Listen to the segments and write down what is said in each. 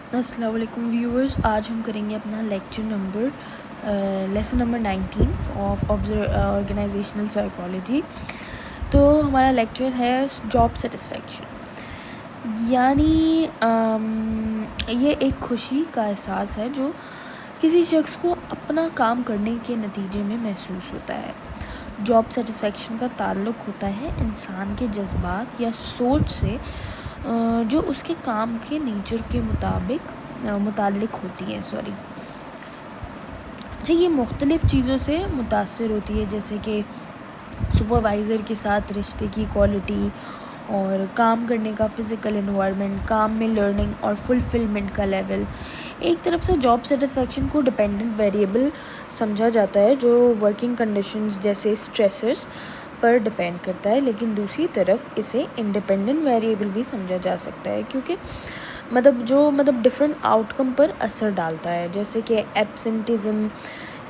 अस्सलाम वालेकुम व्यूअर्स, आज हम करेंगे अपना lesson number 19 of organisational psychology. तो हमारा लेक्चर है जॉब सेटिस्फेक्शन, यानी ये एक खुशी का एहसास है जो किसी शख्स को अपना काम करने के नतीजे में महसूस होता है। जॉब सेटिस्फेक्शन का ताल्लुक़ होता है इंसान के जज्बात या सोच से जो उसके काम के नेचर के मुतालिक होती है। अच्छा, ये मुख्तलिफ़ चीज़ों से मुतासर होती है, जैसे कि सुपरवाइज़र के साथ रिश्ते की क्वालिटी और काम करने का फ़िज़िकल एनवायरनमेंट, काम में लर्निंग और फुलफ़िलमेंट का लेवल। एक तरफ से जॉब सेटिस्फेक्शन को डिपेंडेंट वेरिएबल समझा जाता है जो वर्किंग कंडीशंस जैसे स्ट्रेसर्स पर डिपेंड करता है, लेकिन दूसरी तरफ इसे इंडिपेंडेंट वेरिएबल भी समझा जा सकता है, क्योंकि डिफरेंट आउटकम पर असर डालता है, जैसे कि एब्सेंटिज़म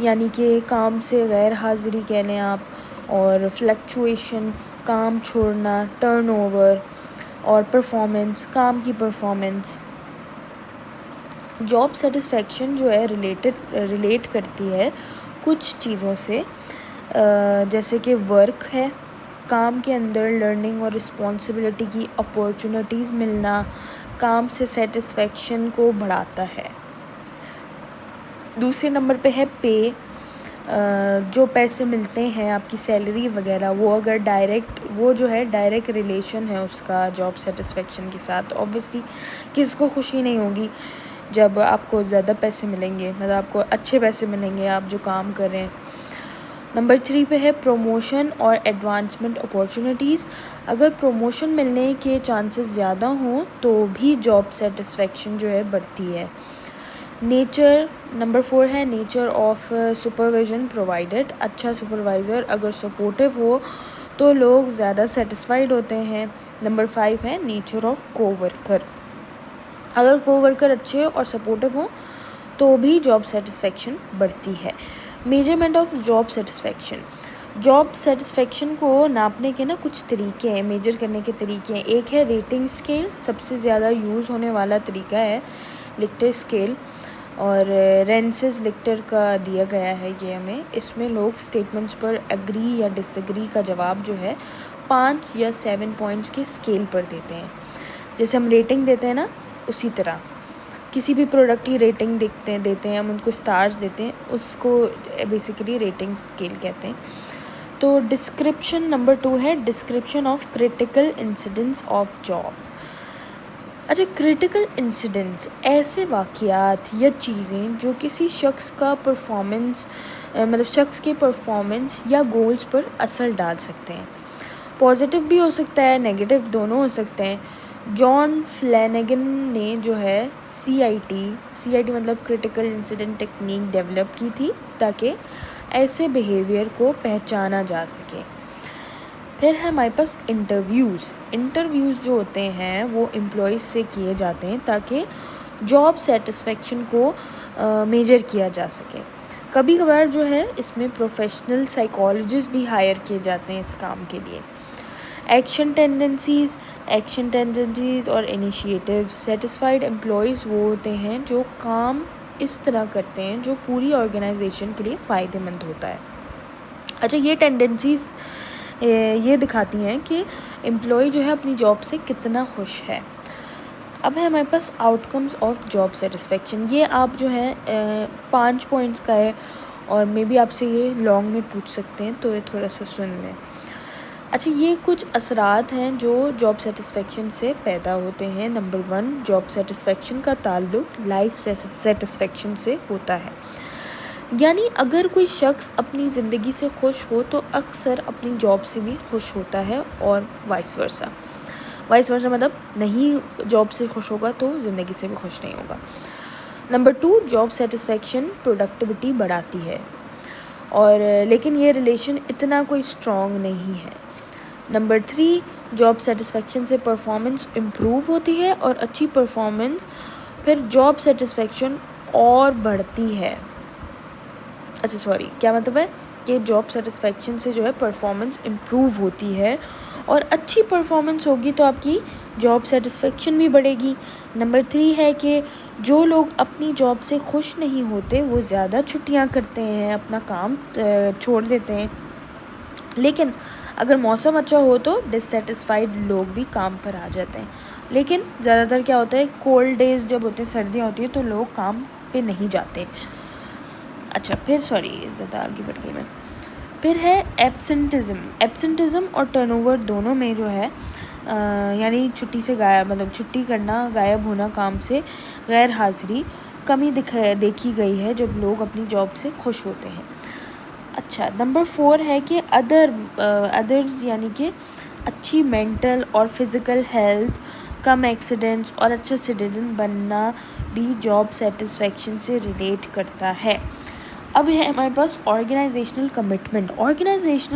यानी कि काम से गैर हाज़िरी कह लें आप, और फ्लक्चुएशन काम छोड़ना, टर्नओवर और परफॉर्मेंस काम की परफॉर्मेंस। जॉब सेटिस्फेक्शन जो है रिलेट करती है कुछ चीज़ों से, जैसे कि वर्क है, काम के अंदर लर्निंग और रिस्पॉन्सिबिलिटी की अपॉर्चुनिटीज़ मिलना काम से सेटिस्फेक्शन को बढ़ाता है। दूसरे नंबर पे है पे, जो पैसे मिलते हैं आपकी सैलरी वगैरह, वो अगर डायरेक्ट रिलेशन है उसका जॉब सेटिस्फेक्शन के साथ। ऑब्वियसली किसको खुशी नहीं होगी जब आपको ज़्यादा पैसे मिलेंगे, मतलब आपको अच्छे पैसे मिलेंगे आप जो काम कर रहे हैं। नंबर 3 पे है प्रमोशन और एडवांसमेंट अपॉर्चुनिटीज़। अगर प्रमोशन मिलने के चांसेस ज़्यादा हों तो भी जॉब सेटिस्फेक्शन जो है बढ़ती है। नेचर नंबर 4 है नेचर ऑफ सुपरविजन प्रोवाइडेड। अच्छा सुपरवाइज़र अगर सपोर्टिव हो तो लोग ज़्यादा सेटिस्फाइड होते हैं। नंबर 5 है नेचर ऑफ कोवर्कर। अगर कोवर्कर अच्छे और सपोर्टिव हो तो भी जॉब सेटिस्फेक्शन बढ़ती है। मेजरमेंट ऑफ जॉब सेटिस्फेक्शन को नापने के कुछ तरीके हैं, मेजर करने के तरीके हैं। एक है रेटिंग स्केल, सबसे ज़्यादा यूज़ होने वाला तरीका है लिक्टर स्केल, और रेंसेस लिक्टर का दिया गया है ये हमें। इसमें लोग स्टेटमेंट्स पर एग्री या डिसएग्री का जवाब जो है 5 या 7 पॉइंट्स के स्केल पर देते हैं। जैसे हम रेटिंग देते हैं ना, उसी तरह किसी भी प्रोडक्ट की रेटिंग देते हैं हम उनको स्टार्स देते हैं, उसको बेसिकली रेटिंग स्केल कहते हैं। तो डिस्क्रिप्शन नंबर 2 है description of critical incidents of job. अच्छा, क्रिटिकल इंसिडेंट्स ऐसे वाक़यात या चीज़ें जो किसी शख्स के परफॉर्मेंस या गोल्स पर असर डाल सकते हैं। पॉजिटिव भी हो सकता है, नेगेटिव, दोनों हो सकते हैं। जॉन फ्लैनेगन ने जो है CIT मतलब क्रिटिकल इंसिडेंट टेक्निक डेवलप की थी ताकि ऐसे बिहेवियर को पहचाना जा सके। फिर है हमारे पास इंटरव्यूज़ जो होते हैं वो एम्प्लॉयज़ से किए जाते हैं ताकि जॉब सेटिस्फेक्शन को मेजर किया जा सके। कभी कभार जो है इसमें प्रोफेशनल साइकोलॉजिस्ट भी हायर किए जाते हैं इस काम के लिए। एक्शन टेंडेंसीज़ और इनिशिएटिव्स। सेटिस्फाइड एम्प्लॉयज़ वो होते हैं जो काम इस तरह करते हैं जो पूरी ऑर्गेनाइजेशन के लिए फ़ायदेमंद होता है। अच्छा, ये टेंडेंसीज़ ये दिखाती हैं कि एम्प्लॉय जो है अपनी जॉब से कितना खुश है। अब है हमारे पास आउटकम्स ऑफ जॉब सेटिस्फेक्शन। ये आप जो है 5 पॉइंट्स का है और मे बी आपसे ये लॉन्ग में पूछ सकते हैं, तो ये थोड़ा सा सुन लें। अच्छा, ये कुछ असरात हैं जो जॉब सेटिस्फेक्शन से पैदा होते हैं। नंबर 1, जॉब सेटिस्फेक्शन का ताल्लुक़ लाइफ सेटिस्फेक्शन से होता है, यानी अगर कोई शख्स अपनी ज़िंदगी से खुश हो तो अक्सर अपनी जॉब से भी खुश होता है, और वाइस वर्सा मतलब नहीं जॉब से खुश होगा तो ज़िंदगी से भी खुश नहीं होगा। नंबर 2, जॉब सेटिस्फेक्शन प्रोडक्टिविटी बढ़ाती है, और लेकिन ये रिलेशन इतना कोई स्ट्रॉन्ग नहीं है। नंबर 3, जॉब सेटिस्फेक्शन से परफॉर्मेंस इम्प्रूव होती है, और अच्छी परफॉर्मेंस फिर जॉब सेटिस्फेक्शन और बढ़ती है। क्या मतलब है कि जॉब सेटिस्फेक्शन से जो है परफॉर्मेंस इम्प्रूव होती है, और अच्छी परफॉर्मेंस होगी तो आपकी जॉब सेटिस्फेक्शन भी बढ़ेगी। नंबर 3 है कि जो लोग अपनी जॉब से खुश नहीं होते वो ज़्यादा छुट्टियां करते हैं, अपना काम छोड़ देते हैं। लेकिन अगर मौसम अच्छा हो तो डिससेटिस्फाइड लोग भी काम पर आ जाते हैं। लेकिन ज़्यादातर क्या होता है, कोल्ड डेज़ जब होते हैं, सर्दियाँ होती है, तो लोग काम पे नहीं जाते। अच्छा, फिर सॉरी ज़्यादा आगे बढ़ गई मैं। फिर है एब्सेंटिज़म और टर्नओवर दोनों में जो है यानी छुट्टी से गायब, मतलब छुट्टी करना, गायब होना काम से, गैर हाज़िरी कमी देखी गई है जब लोग अपनी जॉब से खुश होते हैं। अच्छा, नंबर 4 है कि अदर्स यानी कि अच्छी मेंटल और फिज़िकल हेल्थ, कम एक्सीडेंट्स और अच्छा सिटीजन बनना भी जॉब सेटिस्फेक्शन से रिलेट करता है। अब है हमारे पास ऑर्गेनाइजेशनल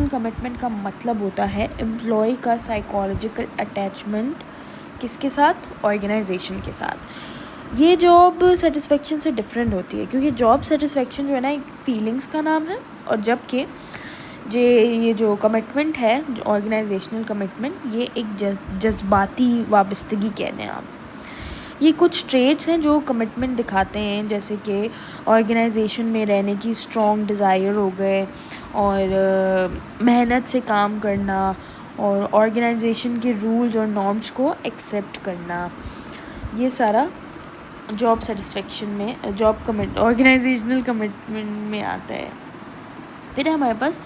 कमिटमेंट का मतलब होता है एम्प्लॉय का साइकोलॉजिकल अटैचमेंट किसके साथ, ऑर्गेनाइजेशन के साथ। ये जॉब सेटिस्फेक्शन से डिफरेंट होती है, क्योंकि जॉब सेटिस्फेक्शन जो है ना एक फीलिंग्स का नाम है, और जबकि ये जो कमिटमेंट है, जो ऑर्गेनाइजेशनल कमिटमेंट, ये एक जज्बाती वाबस्तगी कहते हैं आप। ये कुछ ट्रेड्स हैं जो कमिटमेंट दिखाते हैं, जैसे कि ऑर्गेनाइजेशन में रहने की स्ट्रॉन्ग डिज़ायर हो गए, और मेहनत से काम करना, और ऑर्गेनाइजेशन के रूल्स और नॉर्म्स को एक्सेप्ट करना। ये सारा जॉब सेटिस्फेक्शन में, ऑर्गेनाइजेशनल कमिटमेंट में आता है। फिर हमारे पास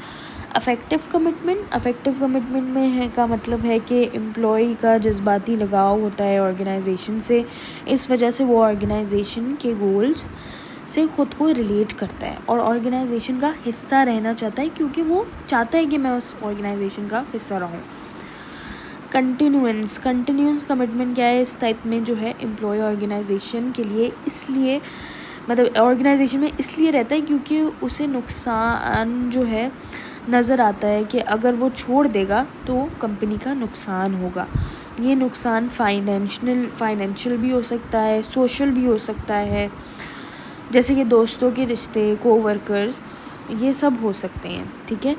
अफेक्टिव कमिटमेंट में है का मतलब है कि एम्प्लॉय का जज्बाती लगाव होता है ऑर्गेनाइजेशन से, इस वजह से वो ऑर्गेनाइजेशन के गोल्स से ख़ुद को रिलेट करता है और ऑर्गेनाइजेशन का हिस्सा रहना चाहता है, क्योंकि वो चाहता है कि मैं उस ऑर्गेनाइजेशन का हिस्सा रहूं। कंटिन्यूएंस कमिटमेंट क्या है, इस टाइप में जो है एम्प्लॉय ऑर्गेनाइजेशन के लिए इसलिए, मतलब ऑर्गेनाइजेशन में इसलिए रहता है क्योंकि उसे नुकसान जो है नज़र आता है कि अगर वो छोड़ देगा तो कंपनी का नुकसान होगा। ये नुकसान फाइनेंशियल भी हो सकता है, सोशल भी हो सकता है, जैसे कि दोस्तों के रिश्ते, कोवर्कर्स, ये सब हो सकते हैं। ठीक है,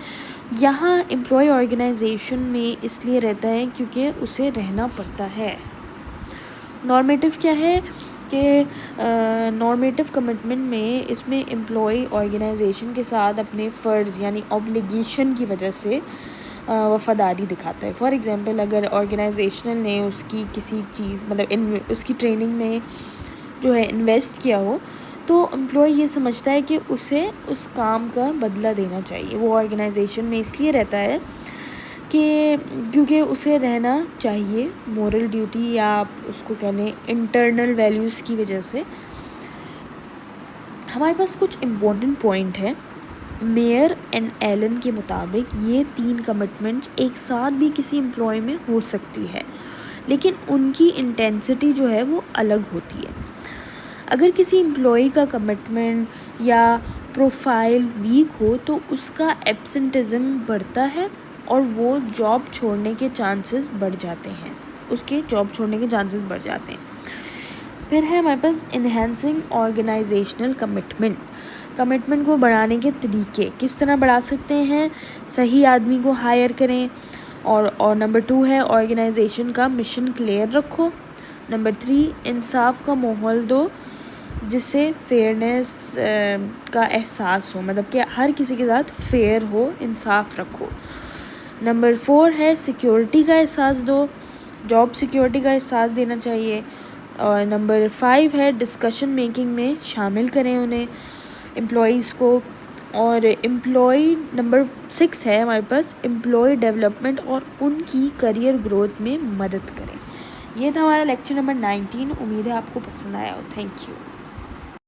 यहाँ एम्प्लॉय ऑर्गेनाइजेशन में इसलिए रहता है क्योंकि उसे रहना पड़ता है। नॉर्मेटिव क्या है कि नॉर्मेटिव कमिटमेंट में इसमें एम्प्लॉय ऑर्गेनाइजेशन के साथ अपने फ़र्ज़ यानी ऑब्लिगेशन की वजह से वफ़ादारी दिखाता है। फॉर एग्ज़ाम्पल, अगर ऑर्गेनाइजेशनल ने उसकी किसी चीज़, मतलब उसकी ट्रेनिंग में जो है इन्वेस्ट किया हो, तो एम्प्लॉय ये समझता है कि उसे उस काम का बदला देना चाहिए। वो ऑर्गेनाइजेशन में इसलिए रहता है कि क्योंकि उसे रहना चाहिए, मोरल ड्यूटी या आप उसको कह लें इंटरनल वैल्यूज़ की वजह से। हमारे पास कुछ इम्पोर्टेंट पॉइंट है। मेयर एंड एलन के मुताबिक ये 3 कमिटमेंट्स एक साथ भी किसी एम्प्लॉय में हो सकती है, लेकिन उनकी इंटेंसिटी जो है वो अलग होती है। अगर किसी एम्प्लॉय का कमिटमेंट या प्रोफाइल वीक हो तो उसका एब्सेंटिज़म बढ़ता है और वो जॉब छोड़ने के चांसेस बढ़ जाते हैं, फिर है हमारे पास इन्हेंसिंग ऑर्गेनाइजेशनल कमिटमेंट को बढ़ाने के तरीके किस तरह बढ़ा सकते हैं, सही आदमी को हायर करें, और नंबर 2 है ऑर्गेनाइजेशन का मिशन क्लियर रखो। नंबर 3, इंसाफ का माहौल दो जिससे फेयरनेस का एहसास हो, मतलब कि हर किसी के साथ फेयर हो, इंसाफ रखो। नंबर 4 है सिक्योरिटी का एहसास दो, जॉब सिक्योरिटी का एहसास देना चाहिए। और नंबर 5 है डिस्कशन मेकिंग में शामिल करें उन्हें, एम्प्लॉयज़ को। और नंबर 6 है हमारे पास एम्प्लॉय डेवलपमेंट और उनकी करियर ग्रोथ में मदद करें। ये था हमारा लेक्चर नंबर 19। उम्मीद है आपको पसंद आया हो। Thank you.